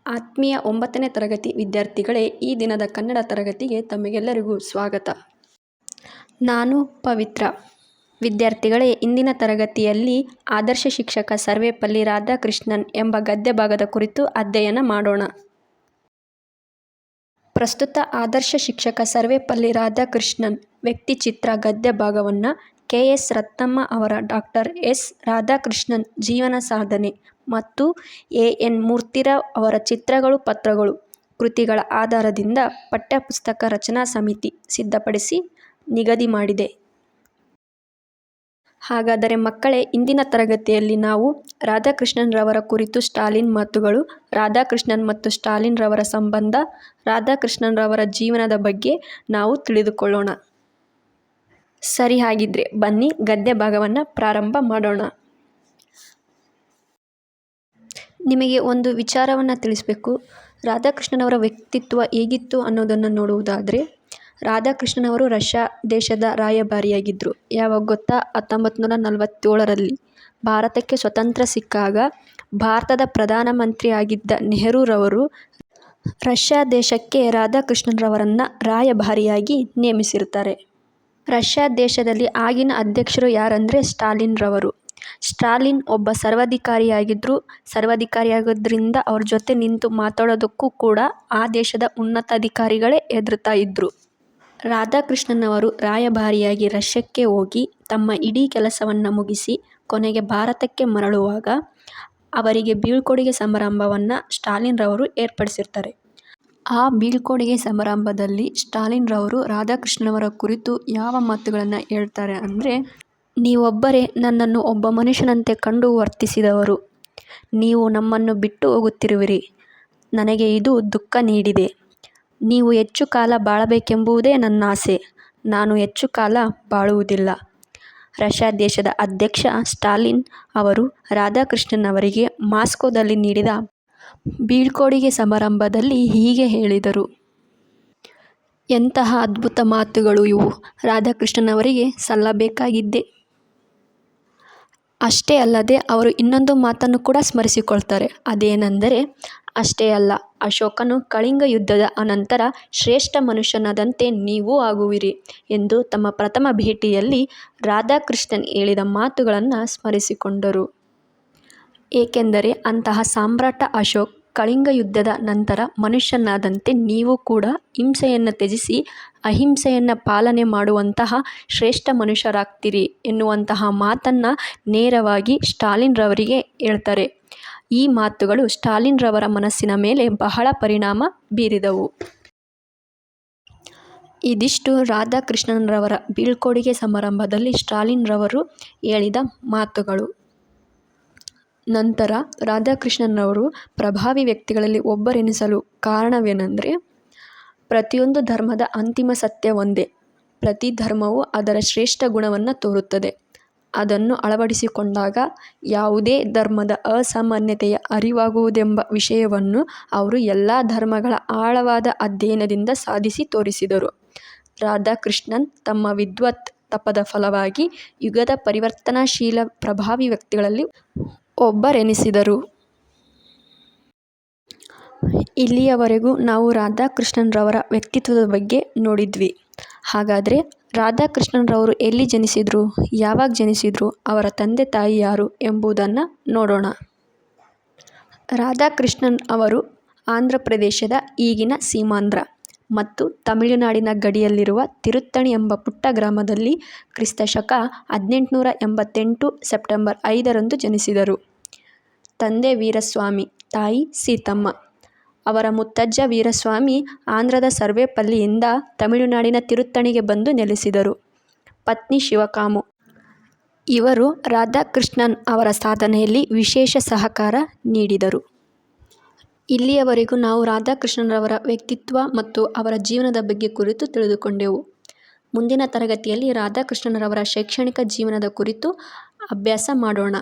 ಆತ್ಮೀಯ 9ನೇ ತರಗತಿ ವಿದ್ಯಾರ್ಥಿಗಳೇ, ಈ ದಿನದ ಕನ್ನಡ ತರಗತಿಗೆ ತಮಗೆಲ್ಲರಿಗೂ ಸ್ವಾಗತ. ನಾನು ಪವಿತ್ರ. ವಿದ್ಯಾರ್ಥಿಗಳೇ, ಇಂದಿನ ತರಗತಿಯಲ್ಲಿ ಆದರ್ಶ ಶಿಕ್ಷಕ ಸರ್ವೇಪಲ್ಲಿ ರಾಧಾಕೃಷ್ಣನ್ ಎಂಬ ಗದ್ಯ ಭಾಗದ ಕುರಿತು ಅಧ್ಯಯನ ಮಾಡೋಣ. ಪ್ರಸ್ತುತ ಆದರ್ಶ ಶಿಕ್ಷಕ ಸರ್ವೇಪಲ್ಲಿ ರಾಧಾಕೃಷ್ಣನ್ ವ್ಯಕ್ತಿಚಿತ್ರ ಗದ್ಯ ಭಾಗವನ್ನು ಕೆ.ಎಸ್. ರತ್ನಮ್ಮ ಅವರ ಡಾಕ್ಟರ್ ಎಸ್. ರಾಧಾಕೃಷ್ಣನ್ ಜೀವನ ಸಾಧನೆ ಮತ್ತು ಎ.ಎನ್. ಮೂರ್ತಿರಾವ್ ಅವರ ಚಿತ್ರಗಳು ಪತ್ರಗಳು ಕೃತಿಗಳ ಆಧಾರದಿಂದ ಪಠ್ಯಪುಸ್ತಕ ರಚನಾ ಸಮಿತಿ ಸಿದ್ಧಪಡಿಸಿ ನಿಗದಿ ಮಾಡಿದೆ. ಹಾಗಾದರೆ ಮಕ್ಕಳೇ, ಇಂದಿನ ತರಗತಿಯಲ್ಲಿ ನಾವು ರಾಧಾಕೃಷ್ಣನ್ ರವರ ಕುರಿತು ಸ್ಟಾಲಿನ್ ಮಾತುಗಳು, ರಾಧಾಕೃಷ್ಣನ್ ಮತ್ತು ಸ್ಟಾಲಿನ್ ರವರ ಸಂಬಂಧ, ರಾಧಾಕೃಷ್ಣನ್ ರವರ ಜೀವನದ ಬಗ್ಗೆ ನಾವು ತಿಳಿದುಕೊಳ್ಳೋಣ. ಸರಿ, ಹಾಗಿದ್ರೆ ಬನ್ನಿ ಗದ್ಯ ಭಾಗವನ್ನು ಪ್ರಾರಂಭ ಮಾಡೋಣ. ನಿಮಗೆ ಒಂದು ವಿಚಾರವನ್ನು ತಿಳಿಸಬೇಕು. ರಾಧಾಕೃಷ್ಣನವರ ವ್ಯಕ್ತಿತ್ವ ಹೇಗಿತ್ತು ಅನ್ನೋದನ್ನು ನೋಡುವುದಾದರೆ, ರಾಧಾಕೃಷ್ಣನವರು ರಷ್ಯಾ ದೇಶದ ರಾಯಭಾರಿಯಾಗಿದ್ದರು. ಯಾವಾಗ ಗೊತ್ತಾ? 1947ರಲ್ಲಿ ಭಾರತಕ್ಕೆ ಸ್ವತಂತ್ರ ಸಿಕ್ಕಾಗ ಭಾರತದ ಪ್ರಧಾನಮಂತ್ರಿ ಆಗಿದ್ದ ನೆಹರೂರವರು ರಷ್ಯಾ ದೇಶಕ್ಕೆ ರಾಧಾಕೃಷ್ಣನ್ರವರನ್ನು ರಾಯಭಾರಿಯಾಗಿ ನೇಮಿಸಿರ್ತಾರೆ. ರಷ್ಯಾ ದೇಶದಲ್ಲಿ ಆಗಿನ ಅಧ್ಯಕ್ಷರು ಯಾರಂದರೆ ಸ್ಟಾಲಿನ್ ರವರು. ಸ್ಟಾಲಿನ್ ಒಬ್ಬ ಸರ್ವಾಧಿಕಾರಿಯಾಗಿದ್ದರು. ಸರ್ವಾಧಿಕಾರಿಯಾಗೋದ್ರಿಂದ ಅವ್ರ ಜೊತೆ ನಿಂತು ಮಾತಾಡೋದಕ್ಕೂ ಕೂಡ ಆ ದೇಶದ ಉನ್ನತಾಧಿಕಾರಿಗಳೇ ಹೆದರ್ತಾ ಇದ್ದರು. ರಾಧಾಕೃಷ್ಣನವರು ರಾಯಭಾರಿಯಾಗಿ ರಷ್ಯಕ್ಕೆ ಹೋಗಿ ತಮ್ಮ ಇಡೀ ಕೆಲಸವನ್ನು ಮುಗಿಸಿ ಕೊನೆಗೆ ಭಾರತಕ್ಕೆ ಮರಳುವಾಗ ಅವರಿಗೆ ಬೀಳ್ಕೊಡುಗೆ ಸಮಾರಂಭವನ್ನು ಸ್ಟಾಲಿನ್ ರವರು ಏರ್ಪಡಿಸಿರ್ತಾರೆ. ಆ ಬೀಳ್ಕೊಡುಗೆ ಸಮಾರಂಭದಲ್ಲಿ ಸ್ಟಾಲಿನ್ ರವರು ರಾಧಾಕೃಷ್ಣನವರ ಕುರಿತು ಯಾವ ಮಾತುಗಳನ್ನು ಹೇಳ್ತಾರೆ ಅಂದರೆ, ನೀವೊಬ್ಬರೇ ನನ್ನನ್ನು ಒಬ್ಬ ಮನುಷ್ಯನಂತೆ ಕಂಡು ವರ್ತಿಸಿದವರು. ನೀವು ನಮ್ಮನ್ನು ಬಿಟ್ಟು ಹೋಗುತ್ತಿರುವಿರಿ. ನನಗೆ ಇದು ದುಃಖ ನೀಡಿದೆ. ನೀವು ಹೆಚ್ಚು ಕಾಲ ಬಾಳಬೇಕೆಂಬುದೇ ನನ್ನ ಆಸೆ. ನಾನು ಹೆಚ್ಚು ಕಾಲ ಬಾಳುವುದಿಲ್ಲ. ರಷ್ಯಾ ದೇಶದ ಅಧ್ಯಕ್ಷ ಸ್ಟಾಲಿನ್ ಅವರು ರಾಧಾಕೃಷ್ಣನ್ ಅವರಿಗೆ ಮಾಸ್ಕೋದಲ್ಲಿ ನೀಡಿದ ಬೀಳ್ಕೊಡುಗೆ ಸಮಾರಂಭದಲ್ಲಿ ಹೀಗೆ ಹೇಳಿದರು. ಎಂತಹ ಅದ್ಭುತ ಮಾತುಗಳು ಇವು! ರಾಧಾಕೃಷ್ಣನ್ ಅವರಿಗೆ ಸಲ್ಲಬೇಕಾಗಿದ್ದೇ. ಅಷ್ಟೇ ಅಲ್ಲದೆ ಅವರು ಇನ್ನೊಂದು ಮಾತನ್ನು ಕೂಡ ಸ್ಮರಿಸಿಕೊಳ್ತಾರೆ. ಅದೇನೆಂದರೆ, ಅಷ್ಟೇ ಅಲ್ಲ, ಅಶೋಕನು ಕಳಿಂಗ ಯುದ್ಧದ ಅನಂತರ ಶ್ರೇಷ್ಠ ಮನುಷ್ಯನಾದಂತೆ ನೀವೂ ಆಗುವಿರಿ ಎಂದು ತಮ್ಮ ಪ್ರಥಮ ಭೇಟಿಯಲ್ಲಿ ರಾಧಾಕೃಷ್ಣನ್ ಹೇಳಿದ ಮಾತುಗಳನ್ನು ಸ್ಮರಿಸಿಕೊಂಡರು. ಏಕೆಂದರೆ ಅಂತಹ ಸಾಮ್ರಾಟ ಅಶೋಕ್ ಕಳಿಂಗ ಯುದ್ಧದ ನಂತರ ಮನುಷ್ಯನಾದಂತೆ ನೀವು ಕೂಡ ಹಿಂಸೆಯನ್ನು ತ್ಯಜಿಸಿ ಅಹಿಂಸೆಯನ್ನು ಪಾಲನೆ ಮಾಡುವಂತಹ ಶ್ರೇಷ್ಠ ಮನುಷ್ಯರಾಗ್ತೀರಿ ಎನ್ನುವಂತಹ ಮಾತನ್ನು ನೇರವಾಗಿ ಸ್ಟಾಲಿನ್ ರವರಿಗೆ ಹೇಳ್ತಾರೆ. ಈ ಮಾತುಗಳು ಸ್ಟಾಲಿನ್ ರವರ ಮನಸ್ಸಿನ ಮೇಲೆ ಬಹಳ ಪರಿಣಾಮ ಬೀರಿದವು. ಇದಿಷ್ಟು ರಾಧಾಕೃಷ್ಣನ್ ರವರ ಬೀಳ್ಕೊಡುಗೆ ಸಮಾರಂಭದಲ್ಲಿ ಸ್ಟಾಲಿನ್ ರವರು ಹೇಳಿದ ಮಾತುಗಳು. ನಂತರ ರಾಧಾಕೃಷ್ಣನ್ ರವರು ಪ್ರಭಾವಿ ವ್ಯಕ್ತಿಗಳಲ್ಲಿ ಒಬ್ಬರೆನಿಸಲು ಕಾರಣವೇನೆಂದರೆ, ಪ್ರತಿಯೊಂದು ಧರ್ಮದ ಅಂತಿಮ ಸತ್ಯ ಒಂದೇ. ಪ್ರತಿ ಧರ್ಮವು ಅದರ ಶ್ರೇಷ್ಠ ಗುಣವನ್ನು ತೋರುತ್ತದೆ. ಅದನ್ನು ಅಳವಡಿಸಿಕೊಂಡಾಗ ಯಾವುದೇ ಧರ್ಮದ ಅಸಾಮಾನ್ಯತೆಯ ಅರಿವಾಗುವುದೆಂಬ ವಿಷಯವನ್ನು ಅವರು ಎಲ್ಲ ಧರ್ಮಗಳ ಆಳವಾದ ಅಧ್ಯಯನದಿಂದ ಸಾಧಿಸಿ ತೋರಿಸಿದರು. ರಾಧಾಕೃಷ್ಣನ್ ತಮ್ಮ ವಿದ್ವತ್ ತಪದ ಫಲವಾಗಿ ಯುಗದ ಪರಿವರ್ತನಾಶೀಲ ಪ್ರಭಾವಿ ವ್ಯಕ್ತಿಗಳಲ್ಲಿ ಒಬ್ಬರೆನಿಸಿದರು. ಇಲ್ಲಿಯವರೆಗೂ ನಾವು ರಾಧಾಕೃಷ್ಣನ್ ರವರ ವ್ಯಕ್ತಿತ್ವದ ಬಗ್ಗೆ ನೋಡಿದ್ವಿ. ಹಾಗಾದರೆ ರಾಧಾಕೃಷ್ಣನ್ ರವರು ಎಲ್ಲಿ ಜನಿಸಿದರು, ಯಾವಾಗ ಜನಿಸಿದರು, ಅವರ ತಂದೆ ತಾಯಿ ಯಾರು ಎಂಬುದನ್ನು ನೋಡೋಣ. ರಾಧಾಕೃಷ್ಣನ್ ಅವರು ಆಂಧ್ರ ಪ್ರದೇಶದ ಈಗಿನ ಸೀಮಾಂಧ್ರ ಮತ್ತು ತಮಿಳುನಾಡಿನ ಗಡಿಯಲ್ಲಿರುವ ತಿರುತ್ತಣಿ ಎಂಬ ಪುಟ್ಟ ಗ್ರಾಮದಲ್ಲಿ ಕ್ರಿಸ್ತ.ಶಕ 1888 ಸೆಪ್ಟೆಂಬರ್ 5ರಂದು ಜನಿಸಿದರು. ತಂದೆ ವೀರಸ್ವಾಮಿ, ತಾಯಿ ಸೀತಮ್ಮ. ಅವರ ಮುತ್ತಜ್ಜ ವೀರಸ್ವಾಮಿ ಆಂಧ್ರದ ಸರ್ವೇಪಲ್ಲಿಯಿಂದ ತಮಿಳುನಾಡಿನ ತಿರುತ್ತಣಿಗೆ ಬಂದು ನೆಲೆಸಿದರು. ಪತ್ನಿ ಶಿವಕಾಮು. ಇವರು ರಾಧಾಕೃಷ್ಣನ್ ಅವರ ಸಾಧನೆಯಲ್ಲಿ ವಿಶೇಷ ಸಹಕಾರ ನೀಡಿದರು. ಇಲ್ಲಿಯವರೆಗೂ ನಾವು ರಾಧಾಕೃಷ್ಣನ್ ರವರ ವ್ಯಕ್ತಿತ್ವ ಮತ್ತು ಅವರ ಜೀವನದ ಬಗ್ಗೆ ಕುರಿತು ತಿಳಿದುಕೊಂಡೆವು. ಮುಂದಿನ ತರಗತಿಯಲ್ಲಿ ರಾಧಾಕೃಷ್ಣನ್ ರವರ ಶೈಕ್ಷಣಿಕ ಜೀವನದ ಕುರಿತು ಅಭ್ಯಾಸ ಮಾಡೋಣ.